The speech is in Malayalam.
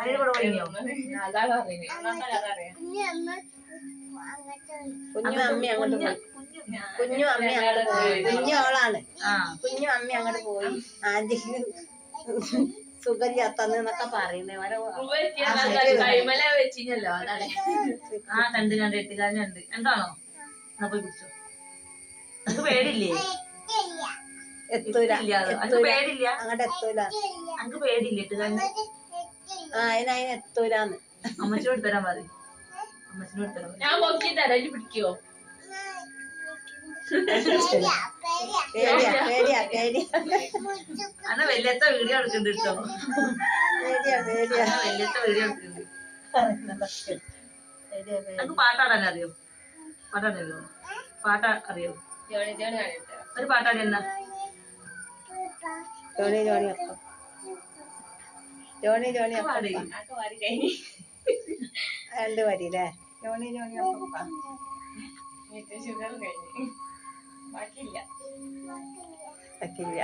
അതിന് കൂടെ പോയിനോ? കുഞ്ഞു അമ്മ അങ്ങോട്ട് പോയി. കുഞ്ഞു അമ്മ അങ്ങോട്ട് പോയി. കുഞ്ഞോളാണ്. കുഞ്ഞു അമ്മ അങ്ങോട്ട് പോയി. ആന്റിക്ക് സുഖമില്ലാത്തന്നൊക്കെ പറയുന്നേ. വെച്ചില്ലോ അതാണ്. ആ കണ്ട് എട്ടുകാരനുണ്ട്. എന്താണോ പോയി കുടിച്ചോ. നമുക്ക് പേടില്ലേ? എത്തൂല. പേടില്ല. അങ്ങോട്ട് എത്തൂല. നമുക്ക് പേടില്ല എട്ടുകാരന്. അതിന് എത്തൂലാന്ന്. അമ്മച്ചിനോട് തരാൻ പറയും. അമ്മച്ചിനോട് തരാൻ ഞാൻ നോക്കി തരാം. പിടിക്കോ? പേടിയാ പേടിയാ പേടിയാ. അന്ന വല്യത്തെ വീഡിയോ എടുക്കുന്നുണ്ട് കേട്ടോ. പേടിയാ പേടിയാ. വല്യത്തെ വീഡിയോ എടുക്കുന്നുണ്ട്. നമുക്ക് പാട്ടാടാൻ അറിയോ? പാട്ടാടല്ലോ. പാട്ടാ അറിയോ? ഒരു പാട്ടാടി എന്നാ? ജോണി ജോണി അപ്പം. ജോണി ജോണി അപ്പം. രണ്ട് വരില്ലേ? ജോണി ജോണി അപ്പം. ഷുഗർ കഴിഞ്ഞു. ബാക്കിയില്ല. ബാക്കിയില്ല.